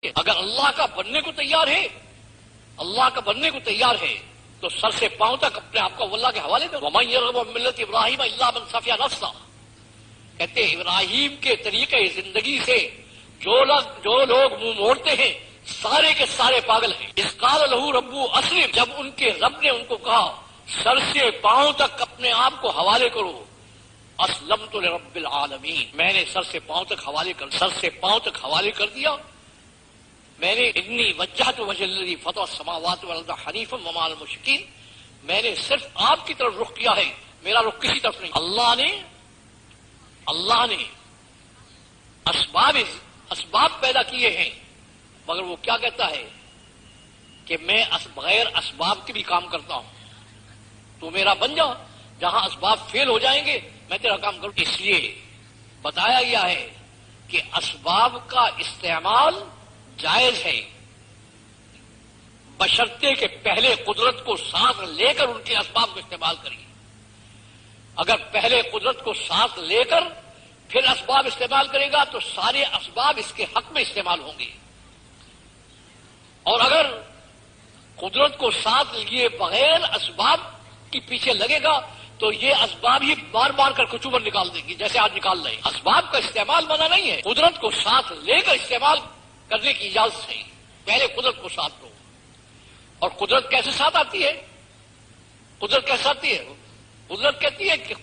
کہ اگر اللہ کا بننے کو تیار ہے، اللہ کا بننے کو تیار ہے تو سر سے پاؤں تک اپنے آپ کو اللہ کے حوالے دو۔ وَمَن يَرْغَبُ عَن مِّلَّةِ إِبْرَاهِيمَ إِلَّا مَن سَفِهَ نَفْسَهُ، کہتے ہیں ابراہیم کے طریقے زندگی سے جو لوگ منہ موڑتے ہیں سارے کے سارے پاگل ہیں۔ اِذْ قَالَ لَهُ رَبُّهُ أَسْلِمْ، جب ان کے رب نے ان کو کہا سر سے پاؤں تک اپنے آپ کو حوالے کرو، اسلمت لرب العالمین، میں نے سر سے پاؤں تک حوالے کر دیا۔ میں نے انی وجہت وجہ الذی فطر السماوات والارض حنیفا وما انا من المشرکین، میں نے صرف آپ کی طرف رخ کیا ہے، میرا رخ کسی طرف نہیں۔ اللہ نے اسباب پیدا کیے ہیں، مگر وہ کیا کہتا ہے کہ میں بغیر اسباب کے بھی کام کرتا ہوں، تو میرا بن جا، جہاں اسباب فیل ہو جائیں گے میں تیرا کام کروں۔ اس لیے بتایا گیا ہے کہ اسباب کا استعمال جائز ہے، بشرطے کہ پہلے قدرت کو ساتھ لے کر ان کے اسباب کو استعمال کریے۔ اگر پہلے قدرت کو ساتھ لے کر پھر اسباب استعمال کرے گا تو سارے اسباب اس کے حق میں استعمال ہوں گے، اور اگر قدرت کو ساتھ لیے بغیر اسباب کے پیچھے لگے گا تو یہ اسباب ہی بار بار کر کچوبر نکال دیں گی، جیسے آج نکال رہے ہیں۔ اسباب کا استعمال منع نہیں ہے، قدرت کو ساتھ لے کر استعمال کرنے کی اجازت ہے، پہلے قدرت کو ساتھ دو۔ اور قدرت کیسے ساتھ آتی ہے؟ قدرت کیسے آتی ہے؟ قدرت کہتی ہے کہ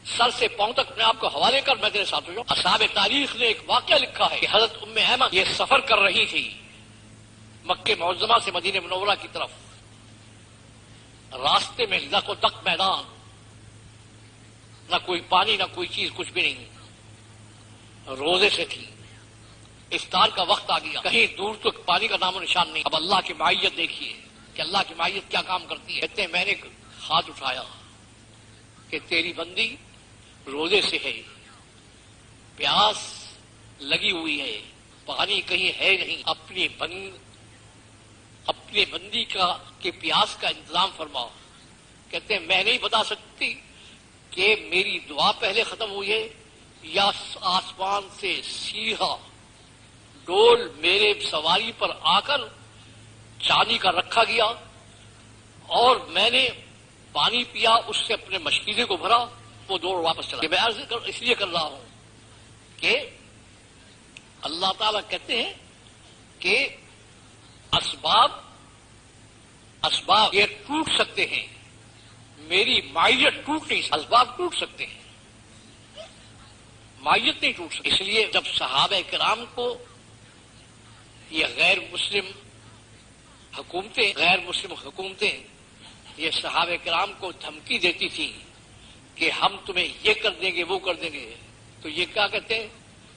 سر سے پاؤں تک اپنے آپ کو حوالے کر، میں تیرے ساتھ ہو جاؤں۔ اصحاب تاریخ نے ایک واقعہ لکھا ہے کہ حضرت ام ایمن یہ سفر کر رہی تھی مکہ معظمہ سے مدینہ منورہ کی طرف، راستے میں لق و دق میدان، نہ کوئی پانی نہ کوئی چیز، کچھ بھی نہیں، روزے سے تھی، افطار کا وقت آ گیا، کہیں دور تک پانی کا نام و نشان نہیں۔ اب اللہ کی معیت دیکھیے کہ اللہ کی معیت کیا کام کرتی ہے۔ کہتے ہیں میں نے ہاتھ اٹھایا کہ تیری بندی روزے سے ہے، پیاس لگی ہوئی ہے، پانی کہیں ہے نہیں، اپنے بندی کے پیاس کا انتظام فرماؤ۔ کہتے ہیں میں نہیں بتا سکتی کہ میری دعا پہلے ختم ہوئی ہے یا آسمان سے سیدھا ڈول میرے سواری پر آ کر چاندی کا رکھا گیا اور میں نے پانی پیا، اس سے اپنے مشکیزے کو بھرا، وہ دوڑ واپس چلا۔ میں اس لیے کر رہا ہوں کہ اللہ تعالیٰ کہتے ہیں کہ اسباب یہ ٹوٹ سکتے ہیں، میری معیت ٹوٹ نہیں سکتی، اسباب ٹوٹ سکتے ہیں، معیت نہیں ٹوٹ سکتی۔ اس لیے جب صحابہ کرام کو یہ غیر مسلم حکومتیں یہ صحابہ کرام کو دھمکی دیتی تھی کہ ہم تمہیں یہ کر دیں گے وہ کر دیں گے، تو یہ کیا کہتے ہیں،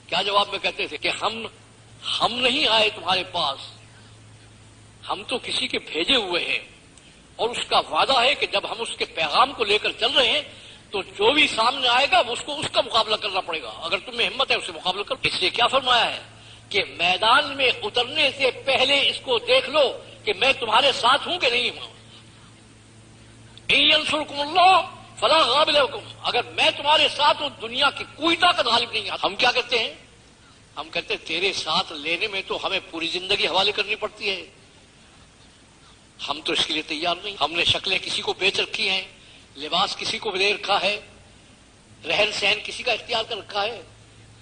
کیا جواب میں کہتے تھے کہ ہم نہیں آئے تمہارے پاس، ہم تو کسی کے بھیجے ہوئے ہیں، اور اس کا وعدہ ہے کہ جب ہم اس کے پیغام کو لے کر چل رہے ہیں تو جو بھی سامنے آئے گا اس کو اس کا مقابلہ کرنا پڑے گا، اگر تم میں ہمت ہے اس سے مقابلہ کرو۔ اس سے کیا فرمایا ہے کہ میدان میں اترنے سے پہلے اس کو دیکھ لو کہ میں تمہارے ساتھ ہوں کہ نہیں ہوں۔ ان ینصرکم اللہ فلا غالب لکم، اگر میں تمہارے ساتھ ہوں دنیا کی کوئی طاقت غالب نہیں آتی۔ ہم کیا کہتے ہیں؟ ہم کہتے ہیں تیرے ساتھ لینے میں تو ہمیں پوری زندگی حوالے کرنی پڑتی ہے، ہم تو اس کے لیے تیار نہیں۔ ہم نے شکلیں کسی کو بیچ رکھی ہیں، لباس کسی کو دے رکھا ہے، رہن سہن کسی کا اختیار کر رکھا ہے،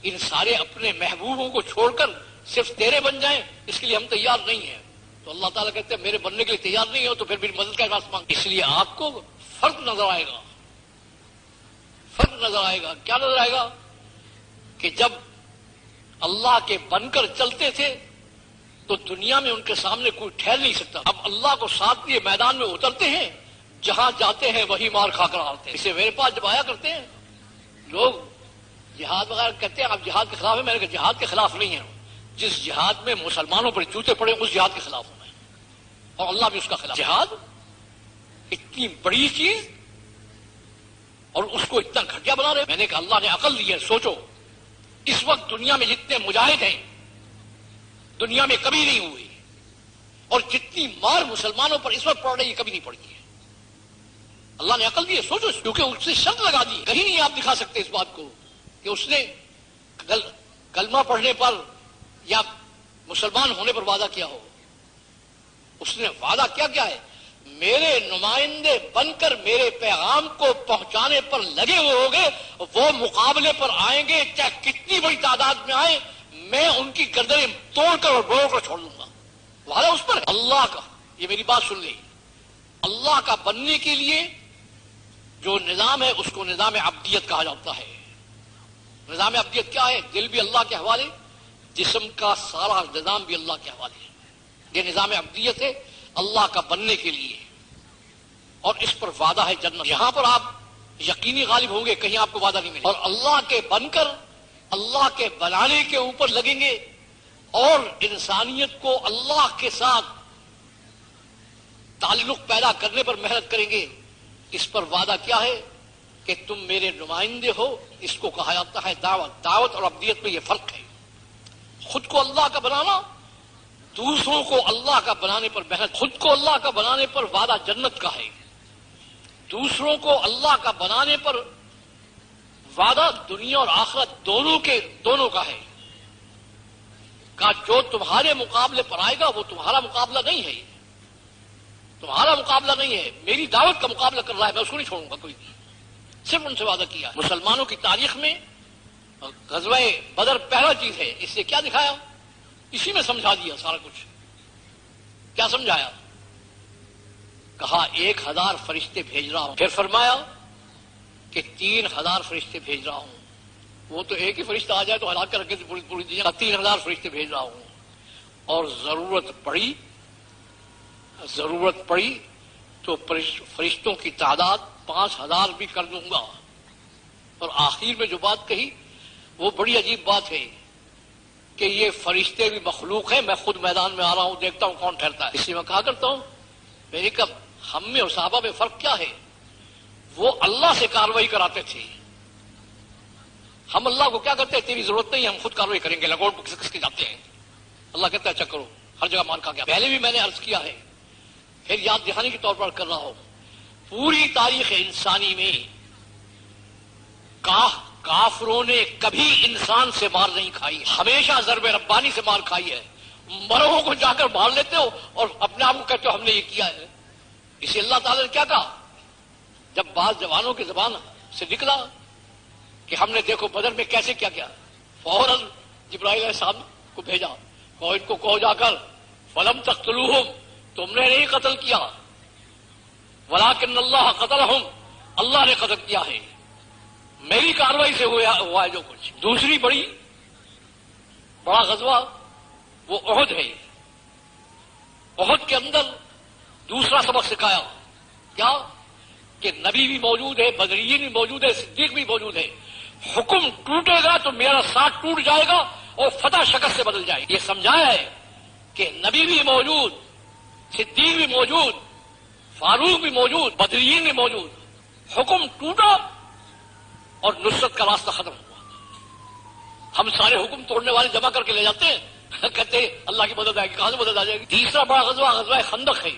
ان سارے اپنے محبوبوں کو چھوڑ کر صرف تیرے بن جائیں اس کے لیے ہم تیار نہیں ہیں۔ تو اللہ تعالیٰ کہتے ہیں میرے بننے کے لیے تیار نہیں ہو تو پھر میری مدد کا راستہ مانگ۔ اس لیے آپ کو فرق نظر آئے گا، کیا نظر آئے گا کہ جب اللہ کے بن کر چلتے تھے تو دنیا میں ان کے سامنے کوئی ٹھہر نہیں سکتا۔ اب اللہ کو ساتھ لیے میدان میں اترتے ہیں، جہاں جاتے ہیں وہی مار کھا کر آتے ہیں۔ اسے میرے پاس جب آیا کرتے ہیں لوگ جہاد وغیرہ کہتے ہیں آپ جہاد کے خلاف ہیں، میں نے کہا جہاد کے خلاف نہیں ہے، جس جہاد میں مسلمانوں پر جوتے پڑے اس جہاد کے خلاف ہوں میں، اور اللہ بھی اس کا خلاف۔ جہاد اتنی بڑی چیز اور اس کو اتنا گھٹیا بنا رہے۔ میں نے کہا اللہ نے عقل دی ہے، سوچو اس وقت دنیا میں جتنے مجاہد ہیں دنیا میں کبھی نہیں ہوئے، اور جتنی مار مسلمانوں پر اس وقت پڑ رہی ہے کبھی نہیں پڑی ہے۔ اللہ نے عقل دی ہے، سوچو، کیونکہ اس نے شرط لگا دی، کہیں نہیں آپ دکھا سکتے اس بات کو کہ اس نے کلمہ پڑھنے پر یا مسلمان ہونے پر وعدہ کیا ہو. اس نے وعدہ کیا ہے؟ میرے نمائندے بن کر میرے پیغام کو پہنچانے پر لگے ہوئے ہوگے، وہ مقابلے پر آئیں گے چاہے کتنی بڑی تعداد میں آئیں، میں ان کی گردنیں توڑ کر اور بڑھو کر چھوڑ دوں گا. وعدہ اس پر ہے اللہ کا. یہ میری بات سن لیں، اللہ کا بننے کے لیے جو نظام ہے اس کو نظام عبدیت کہا جاتا ہے. نظام عبدیت کیا ہے؟ دل بھی اللہ کے حوالے، جسم کا سارا نظام بھی اللہ کے حوالے ہے. یہ نظام عبدیت ہے اللہ کا بننے کے لیے، اور اس پر وعدہ ہے جنت. یہاں پر آپ یقینی غالب ہوں گے، کہیں آپ کو وعدہ نہیں ملے. اور اللہ کے بن کر اللہ کے بنانے کے اوپر لگیں گے اور انسانیت کو اللہ کے ساتھ تعلق پیدا کرنے پر محنت کریں گے. اس پر وعدہ کیا ہے کہ تم میرے نمائندے ہو. اس کو کہا جاتا ہے دعوت. دعوت اور عبدیت میں یہ فرق ہے. خود کو اللہ کا بنانا، دوسروں کو اللہ کا بنانے پر محنت. خود کو اللہ کا بنانے پر وعدہ جنت کا ہے، دوسروں کو اللہ کا بنانے پر وعدہ دنیا اور آخرت دونوں کا ہے. کہ جو تمہارے مقابلے پر آئے گا وہ تمہارا مقابلہ نہیں ہے، تمہارا مقابلہ نہیں ہے، میری دعوت کا مقابلہ کر رہا ہے، میں اس کو نہیں چھوڑوں گا. کوئی صرف ان سے وعدہ کیا. مسلمانوں کی تاریخ میں غزوہ بدر پہلا چیز ہے. اس سے کیا دکھایا؟ اسی میں سمجھا دیا سارا کچھ. کیا سمجھایا؟ کہا 1000 فرشتے بھیج رہا ہوں. پھر فرمایا کہ 3000 فرشتے بھیج رہا ہوں. وہ تو ایک ہی فرشتہ آ جائے تو ہلاک کر رکھے پوری دنیا. 3000 فرشتے بھیج رہا ہوں، اور ضرورت پڑی تو فرشتوں کی تعداد 5000 بھی کر دوں گا. اور آخر میں جو بات کہی وہ بڑی عجیب بات ہے کہ یہ فرشتے بھی مخلوق ہیں، میں خود میدان میں آ رہا ہوں، دیکھتا ہوں کون ٹھہرتا ہے. اس لیے میں کہا کرتا ہوں میں نے کہا ہم میں اور صحابہ میں فرق کیا ہے؟ وہ اللہ سے کاروائی کراتے تھے، ہم اللہ کو کیا کرتے ہیں؟ تیری ضرورت نہیں، ہم خود کاروائی کریں گے. لگوڑ کس کے جاتے ہیں. اللہ کہتا ہے اچھا کرو، ہر جگہ مان کھا گیا. پہلے بھی میں نے عرض کیا ہے، پھر یاد دہانی کے طور پر کر رہا ہوں. پوری تاریخ انسانی میں کافروں نے کبھی انسان سے مار نہیں کھائی، ہمیشہ ضرب ربانی سے مار کھائی ہے. مروں کو جا کر مار لیتے ہو اور اپنے آپ کو کہتے ہو ہم نے یہ کیا ہے. اسے اللہ تعالی نے کیا کہا جب بعض جوانوں کی زبان سے نکلا کہ ہم نے دیکھو بدر میں کیسے کیا فوراً جبرائیل علیہ السلام کو بھیجا، ان کو کہو جا کر فلم تقتلوہم، تم نے نہیں قتل کیا، ولکن اللہ قتلہم، اللہ نے قتل کیا ہے، میری کاروائی سے ہوا ہے جو کچھ. دوسری بڑا غزوہ وہ احد ہے. احد کے اندر دوسرا سبق سکھایا کیا کہ نبی بھی موجود ہے، بدریین بھی موجود ہے، صدیق بھی موجود ہے. حکم ٹوٹے گا تو میرا ساتھ ٹوٹ جائے گا اور فتح شکست سے بدل جائے گی. یہ سمجھایا ہے کہ نبی بھی موجود، صدیق بھی موجود، فاروق بھی موجود، بدریین بھی موجود. حکم ٹوٹا اور نصرت کا راستہ ختم ہوا. ہم سارے حکم توڑنے والے جمع کر کے لے جاتے ہیں، کہتے ہیں اللہ کی مدد آئے گی. کہاں سے مدد آ جائے گی؟ تیسرا بڑا غزوہ خندق ہے.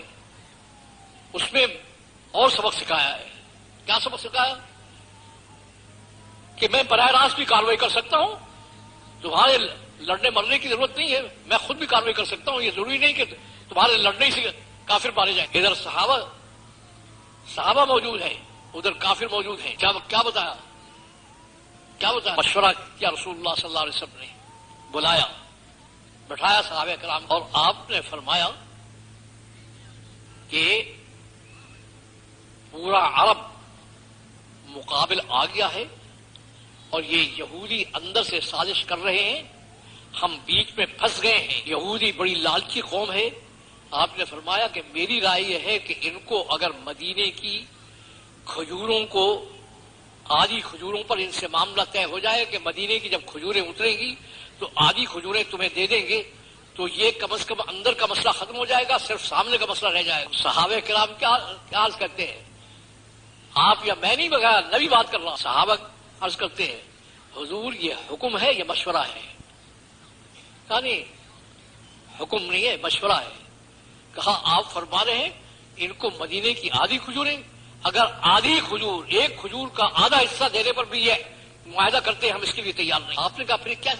اس میں اور سبق سکھایا ہے. کیا سبق سکھایا؟ کہ میں براہ راست بھی کاروائی کر سکتا ہوں، تمہارے لڑنے مرنے کی ضرورت نہیں ہے، میں خود بھی کاروائی کر سکتا ہوں. یہ ضروری نہیں کہ تمہارے لڑنے سے کافر مارے جائیں. ادھر صحابہ موجود ہیں، ادھر کافر موجود ہیں. کیا بتایا؟ مشورہ کیا رسول اللہ صلی اللہ علیہ وسلم نے، بلایا، بٹھایا صحابہ کرام، اور آپ نے فرمایا کہ پورا عرب مقابل آ گیا ہے اور یہ یہودی اندر سے سازش کر رہے ہیں، ہم بیچ میں پھنس گئے ہیں. یہودی بڑی لالچی قوم ہے. آپ نے فرمایا کہ میری رائے یہ ہے کہ ان کو اگر مدینے کی کھجوروں کو، آدھی کھجوروں پر ان سے معاملہ طے ہو جائے کہ مدینے کی جب کھجوریں اتریں گی تو آدھی کھجوریں تمہیں دے دیں گے، تو یہ کم از کم اندر کا مسئلہ ختم ہو جائے گا، صرف سامنے کا مسئلہ رہ جائے گا. صحابہ کرام کیا عرض کرتے ہیں؟ آپ یا میں نہیں بگایا، نبی بات کر رہا. صحابہ عرض کرتے ہیں حضور یہ حکم ہے یہ مشورہ ہے؟ کہا نہیں حکم نہیں ہے، مشورہ ہے. کہا آپ فرما رہے ہیں ان کو مدینے کی آدھی کھجوریں، اگر آدھی کھجور، ایک کھجور کا آدھا حصہ دینے پر بھی یہ معاہدہ کرتے ہیں ہم اس کے لیے تیار نہیں. آپ نے کہا پھر کیا